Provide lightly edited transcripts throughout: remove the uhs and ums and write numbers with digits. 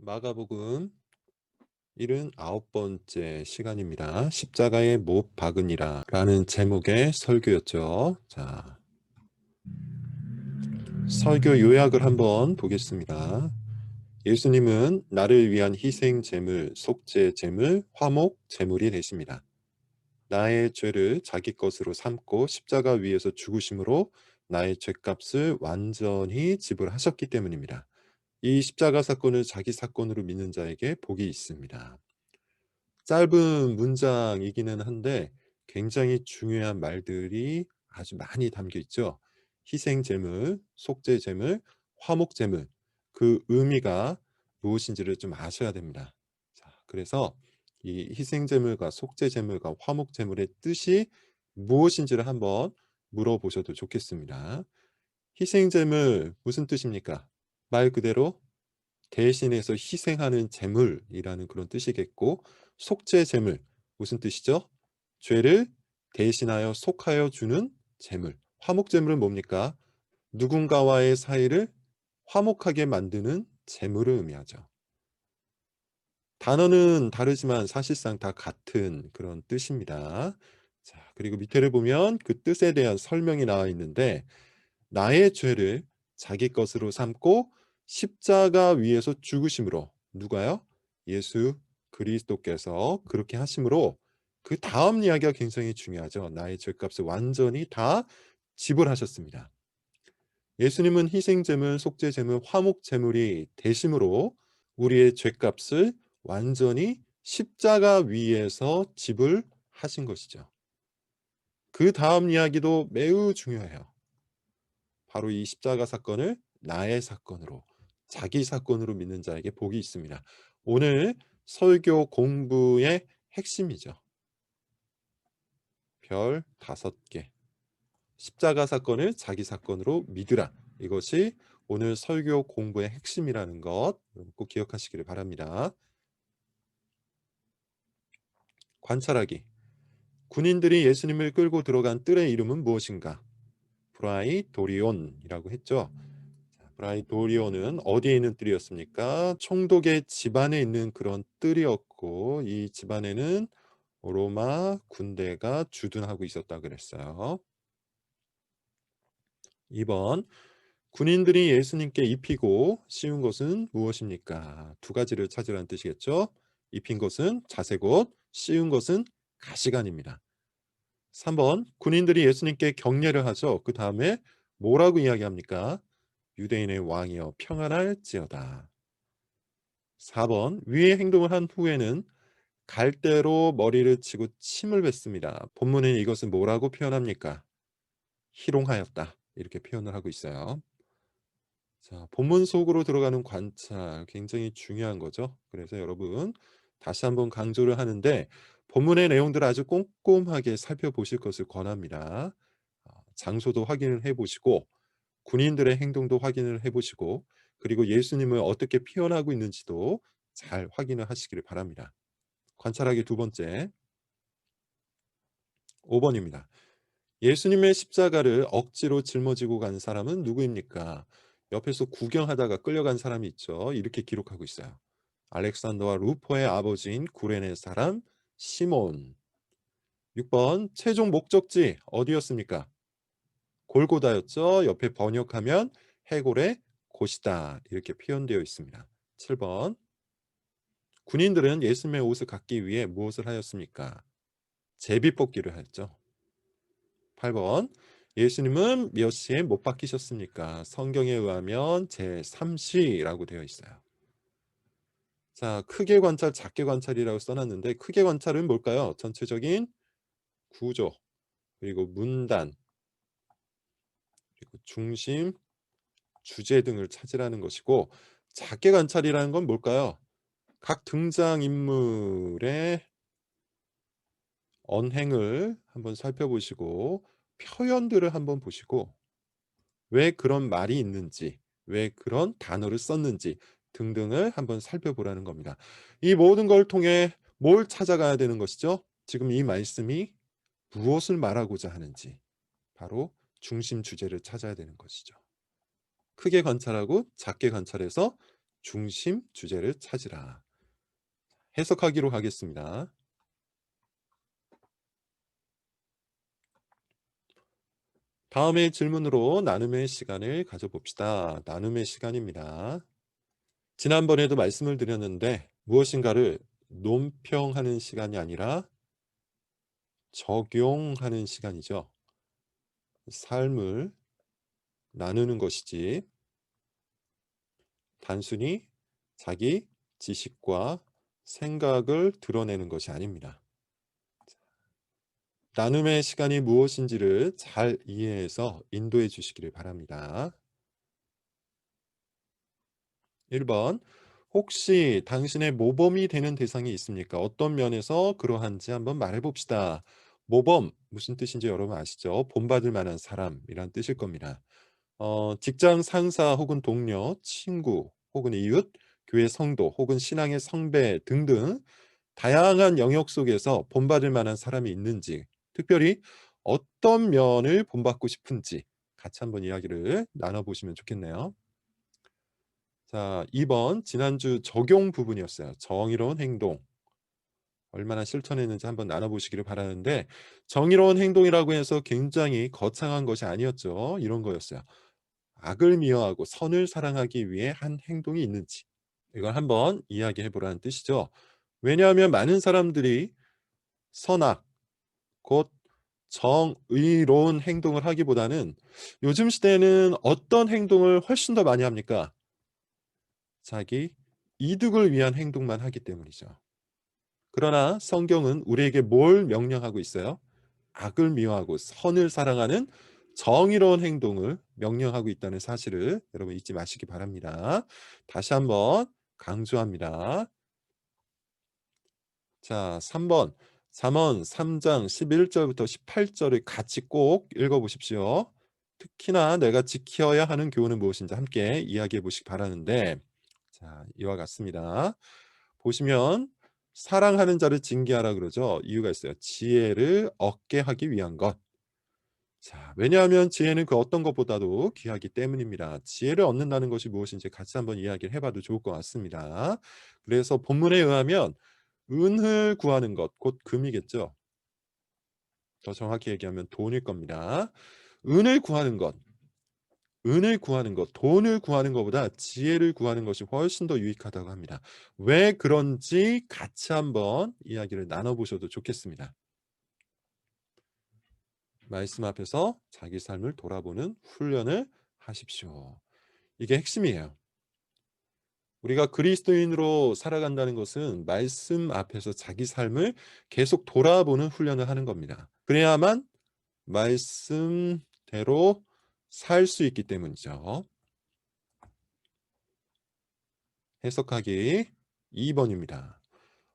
마가복음 79번째 시간입니다. 십자가에 못 박으니라 라는 제목의 설교였죠. 자, 설교 요약을 한번 보겠습니다. 예수님은 나를 위한 희생 제물, 속죄 제물, 화목 제물이 되십니다. 나의 죄를 자기 것으로 삼고 십자가 위에서 죽으심으로 나의 죄값을 완전히 지불하셨기 때문입니다. 이 십자가 사건을 자기 사건으로 믿는 자에게 복이 있습니다. 짧은 문장이기는 한데 굉장히 중요한 말들이 아주 많이 담겨 있죠. 희생 제물, 속죄 제물, 화목 제물, 그 의미가 무엇인지를 좀 아셔야 됩니다. 자, 그래서 이 희생 제물과 속죄 제물과 화목 제물의 뜻이 무엇인지를 한번 물어보셔도 좋겠습니다. 희생 제물 무슨 뜻입니까? 말 그대로 대신해서 희생하는 제물이라는 그런 뜻이겠고, 속죄 제물 무슨 뜻이죠? 죄를 대신하여 속하여 주는 제물. 화목 제물은 뭡니까? 누군가와의 사이를 화목하게 만드는 제물을 의미하죠. 단어는 다르지만 사실상 다 같은 그런 뜻입니다. 자, 그리고 밑에를 보면 그 뜻에 대한 설명이 나와 있는데, 나의 죄를 자기 것으로 삼고 십자가 위에서 죽으심으로, 누가요? 예수 그리스도께서 그렇게 하심으로, 그 다음 이야기가 굉장히 중요하죠. 나의 죄값을 완전히 다 지불하셨습니다. 예수님은 희생제물, 속죄제물, 화목제물이 되심으로 우리의 죄값을 완전히 십자가 위에서 지불하신 것이죠. 그 다음 이야기도 매우 중요해요. 바로 이 십자가 사건을 나의 사건으로, 자기 사건으로 믿는 자에게 복이 있습니다. 오늘 설교 공부의 핵심이죠. 별 5개. 십자가 사건을 자기 사건으로 믿으라. 이것이 오늘 설교 공부의 핵심이라는 것 꼭 기억하시기를 바랍니다. 관찰하기. 군인들이 예수님을 끌고 들어간 뜰의 이름은 무엇인가? 브라이도리온이라고 했죠. 브라이도리온은 어디에 있는 뜰이었습니까? 총독의 집안에 있는 그런 뜰이었고, 이 집안에는 로마 군대가 주둔하고 있었다 그랬어요. 2번, 군인들이 예수님께 입히고 씌운 것은 무엇입니까? 두 가지를 찾으라는 뜻이겠죠. 입힌 것은 자색옷, 씌운 것은 가시관입니다. 3번, 군인들이 예수님께 경례를 하죠. 그 다음에 뭐라고 이야기합니까? 유대인의 왕이여 평안할지어다. 4번, 위의 행동을 한 후에는 갈대로 머리를 치고 침을 뱉습니다. 본문에 이것은 뭐라고 표현합니까? 희롱하였다. 이렇게 표현을 하고 있어요. 자, 본문 속으로 들어가는 관찰 굉장히 중요한 거죠. 그래서 여러분 다시 한번 강조를 하는데, 본문의 내용들을 아주 꼼꼼하게 살펴보실 것을 권합니다. 장소도 확인을 해보시고 군인들의 행동도 확인을 해보시고, 그리고 예수님을 어떻게 표현하고 있는지도 잘 확인을 하시기를 바랍니다. 관찰하기 두 번째, 5번입니다. 예수님의 십자가를 억지로 짊어지고 간 사람은 누구입니까? 옆에서 구경하다가 끌려간 사람이 있죠. 이렇게 기록하고 있어요. 알렉산더와 루포의 아버지인 구레네 사람 시몬. 6번, 최종 목적지 어디였습니까? 골고다였죠. 옆에 번역하면 해골의 곳이다. 이렇게 표현되어 있습니다. 7번, 군인들은 예수님의 옷을 갖기 위해 무엇을 하였습니까? 제비뽑기를 했죠. 8번, 예수님은 몇 시에 못 박히셨습니까? 성경에 의하면 제3시라고 되어 있어요. 자, 크게 관찰, 작게 관찰이라고 써놨는데, 크게 관찰은 뭘까요? 전체적인 구조, 그리고 문단, 그리고 중심, 주제 등을 찾으라는 것이고, 작게 관찰이라는 건 뭘까요? 각 등장인물의 언행을 한번 살펴보시고, 표현들을 한번 보시고, 왜 그런 말이 있는지, 왜 그런 단어를 썼는지 등등을 한번 살펴보라는 겁니다. 이 모든 걸 통해 뭘 찾아가야 되는 것이죠? 지금 이 말씀이 무엇을 말하고자 하는지, 바로 중심 주제를 찾아야 되는 것이죠. 크게 관찰하고 작게 관찰해서 중심 주제를 찾으라. 해석하기로 하겠습니다. 다음의 질문으로 나눔의 시간을 가져봅시다. 나눔의 시간입니다. 지난번에도 말씀을 드렸는데 무엇인가를 논평하는 시간이 아니라 적용하는 시간이죠. 삶을 나누는 것이지 단순히 자기 지식과 생각을 드러내는 것이 아닙니다. 나눔의 시간이 무엇인지를 잘 이해해서 인도해 주시기를 바랍니다. 1번, 혹시 당신의 모범이 되는 대상이 있습니까? 어떤 면에서 그러한지 한번 말해 봅시다. 모범, 무슨 뜻인지 여러분 아시죠? 본받을 만한 사람이란 뜻일 겁니다. 직장 상사 혹은 동료, 친구 혹은 이웃, 교회 성도 혹은 신앙의 성배 등등 다양한 영역 속에서 본받을 만한 사람이 있는지, 특별히 어떤 면을 본받고 싶은지 같이 한번 이야기를 나눠보시면 좋겠네요. 자, 2번 지난주 적용 부분이었어요. 정의로운 행동. 얼마나 실천했는지 한번 나눠보시기를 바라는데 정의로운 행동이라고 해서 굉장히 거창한 것이 아니었죠. 이런 거였어요. 악을 미워하고 선을 사랑하기 위해 한 행동이 있는지 이걸 한번 이야기해 보라는 뜻이죠. 왜냐하면 많은 사람들이 선악, 곧 정의로운 행동을 하기보다는 요즘 시대에는 어떤 행동을 훨씬 더 많이 합니까? 자기 이득을 위한 행동만 하기 때문이죠. 그러나 성경은 우리에게 뭘 명령하고 있어요? 악을 미워하고 선을 사랑하는 정의로운 행동을 명령하고 있다는 사실을 여러분 잊지 마시기 바랍니다. 다시 한번 강조합니다. 자, 3번 잠언 3장 11절부터 18절을 같이 꼭 읽어보십시오. 특히나 내가 지켜야 하는 교훈은 무엇인지 함께 이야기해 보시기 바라는데 자, 이와 같습니다. 보시면 사랑하는 자를 징계하라 그러죠. 이유가 있어요. 지혜를 얻게 하기 위한 것. 자, 왜냐하면 지혜는 그 어떤 것보다도 귀하기 때문입니다. 지혜를 얻는다는 것이 무엇인지 같이 한번 이야기를 해봐도 좋을 것 같습니다. 그래서 본문에 의하면 은을 구하는 것, 곧 금이겠죠. 더 정확히 얘기하면 돈일 겁니다. 은을 구하는 것, 은을 구하는 것, 돈을 구하는 것보다 지혜를 구하는 것이 훨씬 더 유익하다고 합니다. 왜 그런지 같이 한번 이야기를 나눠보셔도 좋겠습니다. 말씀 앞에서 자기 삶을 돌아보는 훈련을 하십시오. 이게 핵심이에요. 우리가 그리스도인으로 살아간다는 것은 말씀 앞에서 자기 삶을 계속 돌아보는 훈련을 하는 겁니다. 그래야만 말씀대로 살 수 있기 때문이죠. 해석하기 2번입니다.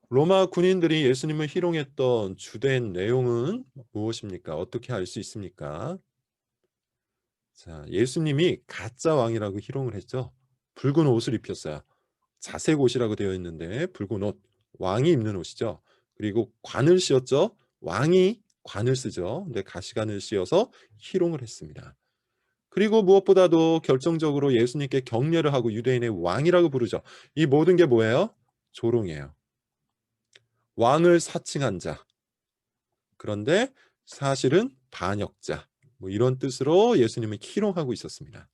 로마 군인들이 예수님을 희롱했던 주된 내용은 무엇입니까? 어떻게 알 수 있습니까? 자, 예수님이 가짜 왕이라고 희롱을 했죠. 붉은 옷을 입혔어요. 자색 옷이라고 되어 있는데 붉은 옷, 왕이 입는 옷이죠. 그리고 관을 씌웠죠. 왕이 관을 쓰죠. 근데 가시관을 씌워서 희롱을 했습니다. 그리고 무엇보다도 결정적으로 예수님께 격려를 하고 유대인의 왕이라고 부르죠. 이 모든 게 뭐예요? 조롱이에요. 왕을 사칭한 자. 그런데 사실은 반역자. 뭐 이런 뜻으로 예수님을 희롱하고 있었습니다.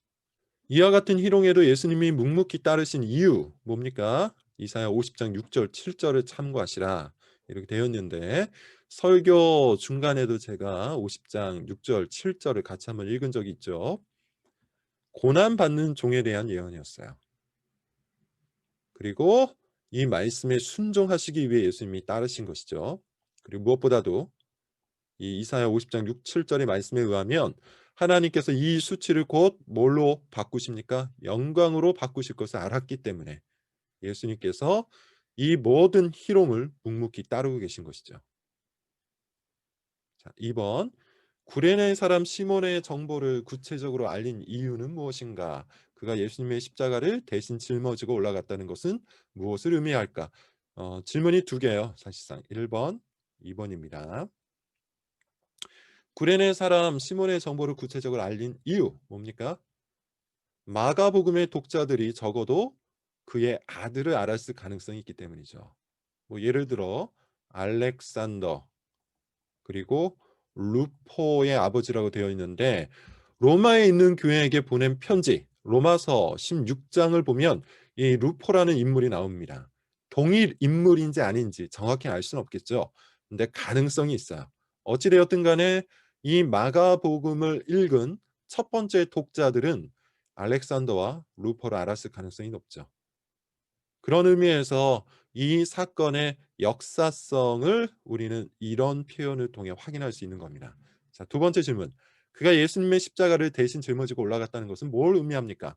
이와 같은 희롱에도 예수님이 묵묵히 따르신 이유 뭡니까? 이사야 50장 6절 7절을 참고하시라 이렇게 되었는데 설교 중간에도 제가 50장 6절 7절을 같이 한번 읽은 적이 있죠. 고난받는 종에 대한 예언이었어요. 그리고 이 말씀에 순종하시기 위해 예수님이 따르신 것이죠. 그리고 무엇보다도 이 이사야 50장 6, 7절의 말씀에 의하면 하나님께서 이 수치를 곧 뭘로 바꾸십니까? 영광으로 바꾸실 것을 알았기 때문에 예수님께서 이 모든 희롱을 묵묵히 따르고 계신 것이죠. 자, 2번 구레네 사람 시몬의 정보를 구체적으로 알린 이유는 무엇인가? 그가 예수님의 십자가를 대신 짊어지고 올라갔다는 것은 무엇을 의미할까? 질문이 두 개예요. 사실상 1번, 2번입니다. 구레네 사람 시몬의 정보를 구체적으로 알린 이유 뭡니까? 마가복음의 독자들이 적어도 그의 아들을 알았을 가능성이 있기 때문이죠. 뭐 예를 들어 알렉산더 그리고 루포의 아버지라고 되어 있는데 로마에 있는 교회에게 보낸 편지 로마서 16장을 보면 이 루포라는 인물이 나옵니다. 동일 인물인지 아닌지 정확히 알 수는 없겠죠. 근데 가능성이 있어요. 어찌 되었든 간에 이 마가복음을 읽은 첫 번째 독자들은 알렉산더와 루포를 알았을 가능성이 높죠. 그런 의미에서 이 사건의 역사성을 우리는 이런 표현을 통해 확인할 수 있는 겁니다. 자, 두 번째 질문. 그가 예수님의 십자가를 대신 짊어지고 올라갔다는 것은 뭘 의미합니까?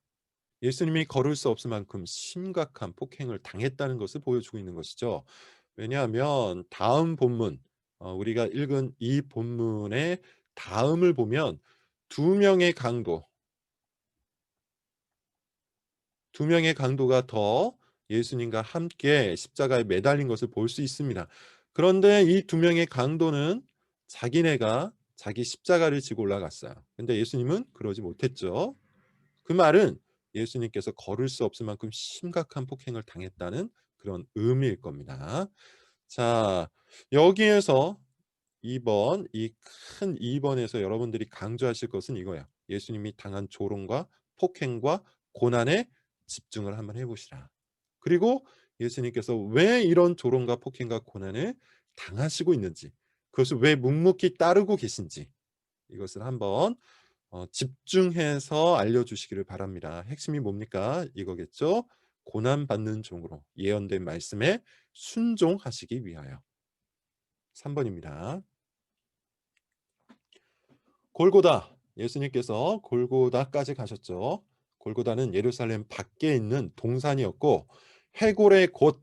예수님이 걸을 수 없을 만큼 심각한 폭행을 당했다는 것을 보여주고 있는 것이죠. 왜냐하면 다음 본문, 우리가 읽은 이 본문의 다음을 보면 두 명의 강도, 두 명의 강도가 더 예수님과 함께 십자가에 매달린 것을 볼 수 있습니다. 그런데 이 두 명의 강도는 자기네가 자기 십자가를 지고 올라갔어요. 근데 예수님은 그러지 못했죠. 그 말은 예수님께서 걸을 수 없을 만큼 심각한 폭행을 당했다는 그런 의미일 겁니다. 자, 여기에서 2번, 이 큰 2번에서 여러분들이 강조하실 것은 이거예요. 예수님이 당한 조롱과 폭행과 고난에 집중을 한번 해보시라. 그리고 예수님께서 왜 이런 조롱과 폭행과 고난을 당하시고 있는지, 그것을 왜 묵묵히 따르고 계신지 이것을 한번 집중해서 알려주시기를 바랍니다. 핵심이 뭡니까? 이거겠죠? 고난받는 종으로 예언된 말씀에 순종하시기 위하여. 3번입니다. 골고다. 예수님께서 골고다까지 가셨죠. 골고다는 예루살렘 밖에 있는 동산이었고 해골의 곳,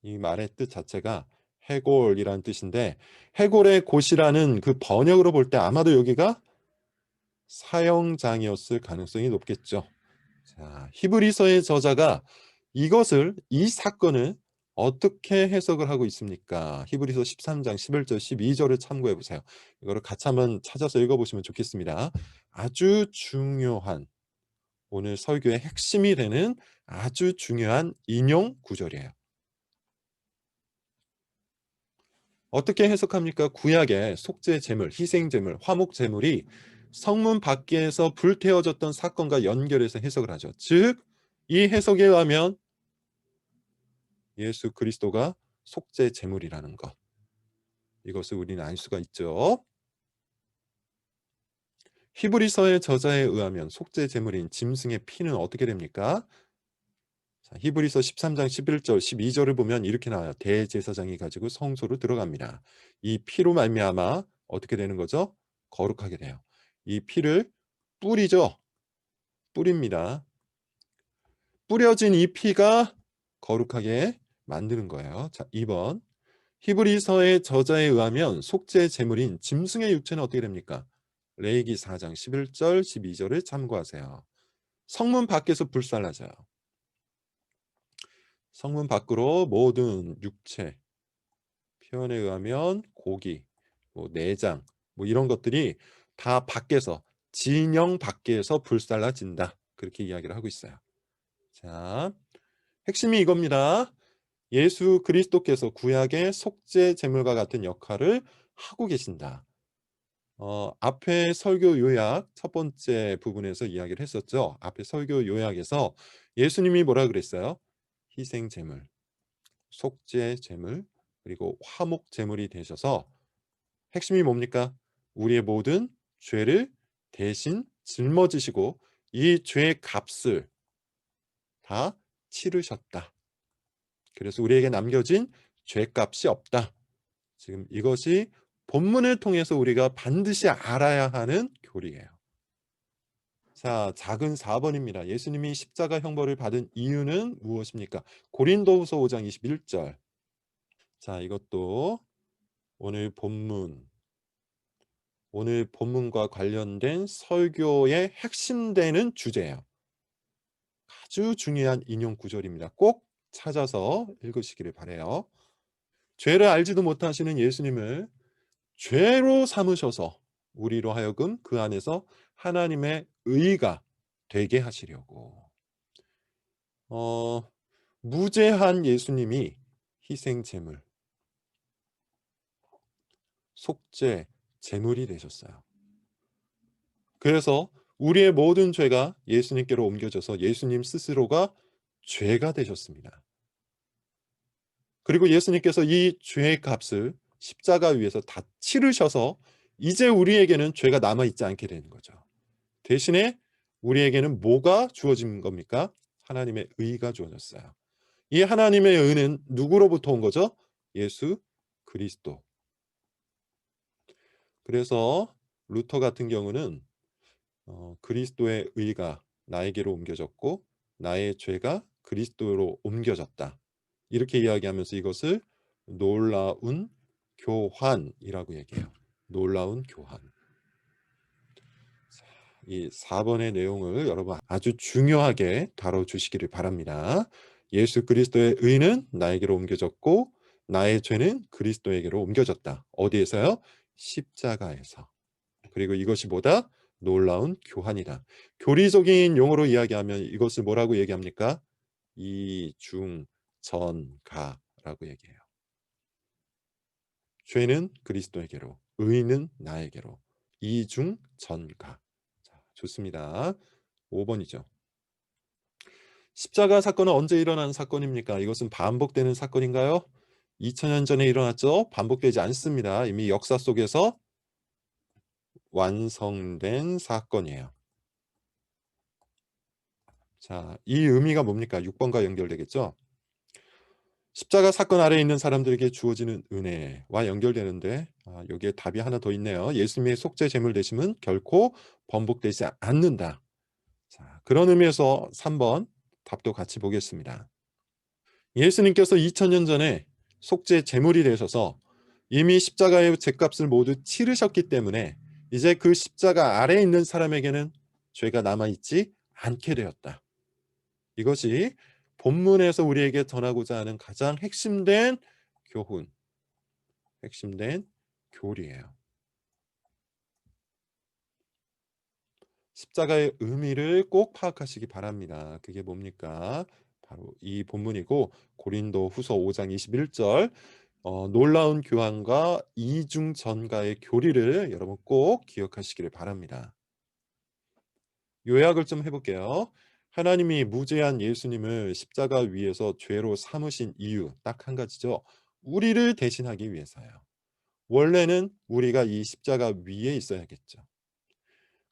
이 말의 뜻 자체가 해골이라는 뜻인데 해골의 곳이라는 그 번역으로 볼 때 아마도 여기가 사형장이었을 가능성이 높겠죠. 자, 히브리서의 저자가 이 사건을 어떻게 해석을 하고 있습니까? 히브리서 13장 11절 12절을 참고해 보세요. 이거를 같이 한번 찾아서 읽어보시면 좋겠습니다. 아주 중요한 오늘 설교의 핵심이 되는 아주 중요한 인용 구절이에요. 어떻게 해석합니까? 구약의 속죄 제물, 희생 제물, 화목 제물이 성문 밖에서 불태워졌던 사건과 연결해서 해석을 하죠. 즉, 이 해석에 의하면 예수 그리스도가 속죄 제물이라는 것. 이것을 우리는 알 수가 있죠. 히브리서의 저자에 의하면 속죄 제물인 짐승의 피는 어떻게 됩니까? 자, 히브리서 13장 11절 12절을 보면 이렇게 나와요. 대제사장이 가지고 성소로 들어갑니다. 이 피로 말미암아 어떻게 되는 거죠? 거룩하게 돼요. 이 피를 뿌리죠. 뿌립니다. 뿌려진 이 피가 거룩하게 만드는 거예요. 자, 2번. 히브리서의 저자에 의하면 속죄 제물인 짐승의 육체는 어떻게 됩니까? 레위기 4장 11절 12절을 참고하세요. 성문 밖에서 불살라져요. 성문 밖으로 모든 육체, 표현에 의하면 고기, 뭐 내장, 뭐 이런 것들이 다 밖에서 진영 밖에서 불살라진다. 그렇게 이야기를 하고 있어요. 자, 핵심이 이겁니다. 예수 그리스도께서 구약의 속죄 제물과 같은 역할을 하고 계신다. 앞에 설교 요약 첫 번째 부분에서 이야기를 했었죠. 앞에 설교 요약에서 예수님이 뭐라 그랬어요? 희생 제물, 속죄 제물, 그리고 화목 제물이 되셔서 핵심이 뭡니까? 우리의 모든 죄를 대신 짊어지시고 이 죄의 값을 다 치르셨다. 그래서 우리에게 남겨진 죄값이 없다. 지금 이것이 본문을 통해서 우리가 반드시 알아야 하는 교리예요. 자, 작은 4번입니다. 예수님이 십자가 형벌을 받은 이유는 무엇입니까? 고린도후서 5장 21절. 자, 이것도 오늘 본문과 관련된 설교의 핵심되는 주제예요. 아주 중요한 인용 구절입니다. 꼭 찾아서 읽으시기를 바라요. 죄를 알지도 못하시는 예수님을 죄로 삼으셔서 우리로 하여금 그 안에서 하나님의 의가 되게 하시려고. 어 무죄한 예수님이 희생 제물, 속죄 제물이 되셨어요. 그래서 우리의 모든 죄가 예수님께로 옮겨져서 예수님 스스로가 죄가 되셨습니다. 그리고 예수님께서 이 죄의 값을 십자가 위에서 다 치르셔서 이제 우리에게는 죄가 남아 있지 않게 되는 거죠. 대신에 우리에게는 뭐가 주어진 겁니까? 하나님의 의가 주어졌어요. 이 하나님의 의는 누구로부터 온 거죠? 예수 그리스도. 그래서 루터 같은 경우는 그리스도의 의가 나에게로 옮겨졌고 나의 죄가 그리스도로 옮겨졌다. 이렇게 이야기하면서 이것을 놀라운 교환이라고 얘기해요. 놀라운 교환. 이 4번의 내용을 여러분 아주 중요하게 다뤄주시기를 바랍니다. 예수 그리스도의 의는 나에게로 옮겨졌고 나의 죄는 그리스도에게로 옮겨졌다. 어디에서요? 십자가에서. 그리고 이것이 뭐다? 놀라운 교환이다. 교리적인 용어로 이야기하면 이것을 뭐라고 얘기합니까? 이중전가라고 얘기해요. 죄는 그리스도에게로, 의는 나에게로. 이중전가. 자, 좋습니다. 5번이죠. 십자가 사건은 언제 일어난 사건입니까? 이것은 반복되는 사건인가요? 2000년 전에 일어났죠? 반복되지 않습니다. 이미 역사 속에서 완성된 사건이에요. 자, 이 의미가 뭡니까? 6번과 연결되겠죠? 십자가 사건 아래에 있는 사람들에게 주어지는 은혜와 연결되는데 여기에 답이 하나 더 있네요. 예수님의 속죄 제물 되심은 결코 번복되지 않는다. 자, 그런 의미에서 3번 답도 같이 보겠습니다. 예수님께서 2000년 전에 속죄 제물이 되셔서 이미 십자가의 죗값을 모두 치르셨기 때문에 이제 그 십자가 아래에 있는 사람에게는 죄가 남아있지 않게 되었다. 이것이 본문에서 우리에게 전하고자 하는 가장 핵심된 교훈, 핵심된 교리예요. 십자가의 의미를 꼭 파악하시기 바랍니다. 그게 뭡니까? 바로 이 본문이고 고린도 후서 5장 21절 놀라운 교환과 이중전가의 교리를 여러분 꼭 기억하시기를 바랍니다. 요약을 좀 해볼게요. 하나님이 무죄한 예수님을 십자가 위에서 죄로 삼으신 이유 딱 한 가지죠. 우리를 대신하기 위해서요. 원래는 우리가 이 십자가 위에 있어야겠죠.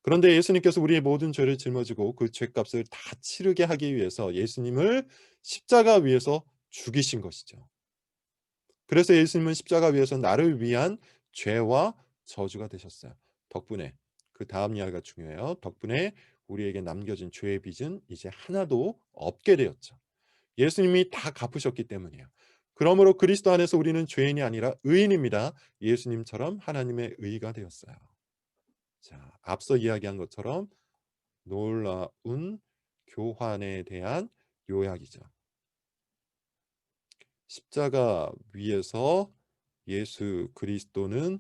그런데 예수님께서 우리의 모든 죄를 짊어지고 그 죄값을 다 치르게 하기 위해서 예수님을 십자가 위에서 죽이신 것이죠. 그래서 예수님은 십자가 위에서 나를 위한 죄와 저주가 되셨어요. 덕분에 그 다음 이야기가 중요해요. 덕분에 우리에게 남겨진 죄의 빚은 이제 하나도 없게 되었죠. 예수님이 다 갚으셨기 때문이에요. 그러므로 그리스도 안에서 우리는 죄인이 아니라 의인입니다. 예수님처럼 하나님의 의가 되었어요. 자, 앞서 이야기한 것처럼 놀라운 교환에 대한 요약이죠. 십자가 위에서 예수 그리스도는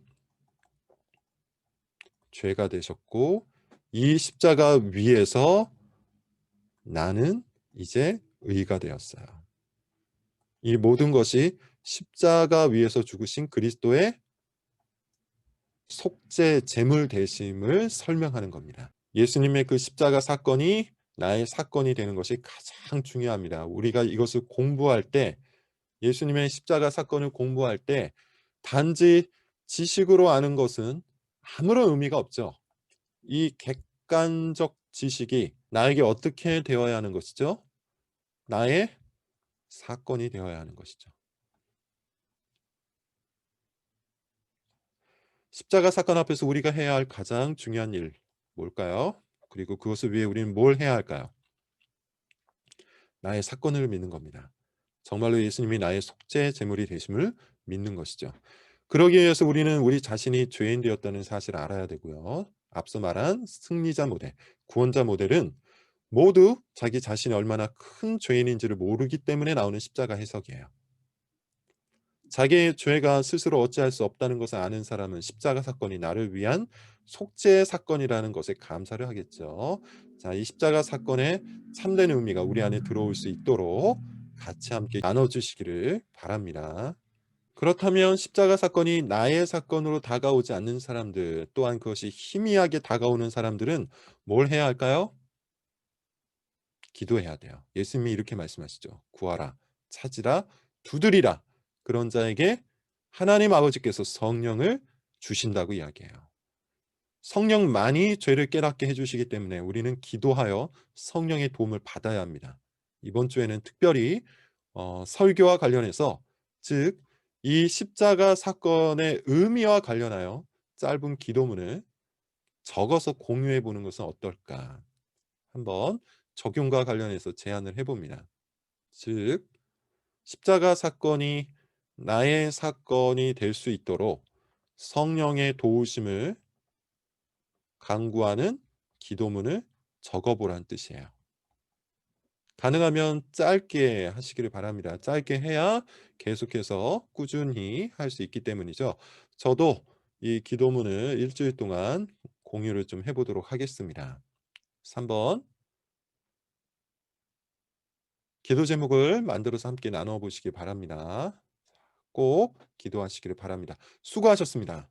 죄가 되셨고 이 십자가 위에서 나는 이제 의가 되었어요. 이 모든 것이 십자가 위에서 죽으신 그리스도의 속죄 제물 되심을 설명하는 겁니다. 예수님의 그 십자가 사건이 나의 사건이 되는 것이 가장 중요합니다. 우리가 이것을 공부할 때 예수님의 십자가 사건을 공부할 때 단지 지식으로 아는 것은 아무런 의미가 없죠. 이 객관적 지식이 나에게 어떻게 되어야 하는 것이죠? 나의 사건이 되어야 하는 것이죠. 십자가 사건 앞에서 우리가 해야 할 가장 중요한 일 뭘까요? 그리고 그것을 위해 우리는 뭘 해야 할까요? 나의 사건을 믿는 겁니다. 정말로 예수님이 나의 속죄 제물이 되심을 믿는 것이죠. 그러기 위해서 우리는 우리 자신이 죄인 되었다는 사실을 알아야 되고요. 앞서 말한 승리자 모델, 구원자 모델은 모두 자기 자신이 얼마나 큰 죄인인지를 모르기 때문에 나오는 십자가 해석이에요. 자기의 죄가 스스로 어찌할 수 없다는 것을 아는 사람은 십자가 사건이 나를 위한 속죄 사건이라는 것에 감사를 하겠죠. 자, 이 십자가 사건의 참된 의미가 우리 안에 들어올 수 있도록 같이 함께 나눠 주시기를 바랍니다. 그렇다면 십자가 사건이 나의 사건으로 다가오지 않는 사람들, 또한 그것이 희미하게 다가오는 사람들은 뭘 해야 할까요? 기도해야 돼요. 예수님이 이렇게 말씀하시죠. 구하라, 찾으라, 두드리라. 그런 자에게 하나님 아버지께서 성령을 주신다고 이야기해요. 성령만이 죄를 깨닫게 해주시기 때문에 우리는 기도하여 성령의 도움을 받아야 합니다. 이번 주에는 특별히 설교와 관련해서, 즉 이 십자가 사건의 의미와 관련하여 짧은 기도문을 적어서 공유해 보는 것은 어떨까? 한번 적용과 관련해서 제안을 해봅니다. 즉 십자가 사건이 나의 사건이 될 수 있도록 성령의 도우심을 간구하는 기도문을 적어보라는 뜻이에요. 가능하면 짧게 하시기를 바랍니다. 짧게 해야 계속해서 꾸준히 할 수 있기 때문이죠. 저도 이 기도문을 일주일 동안 공유를 좀 해보도록 하겠습니다. 3번, 기도 제목을 만들어서 함께 나눠 보시기 바랍니다. 꼭 기도하시기를 바랍니다. 수고하셨습니다.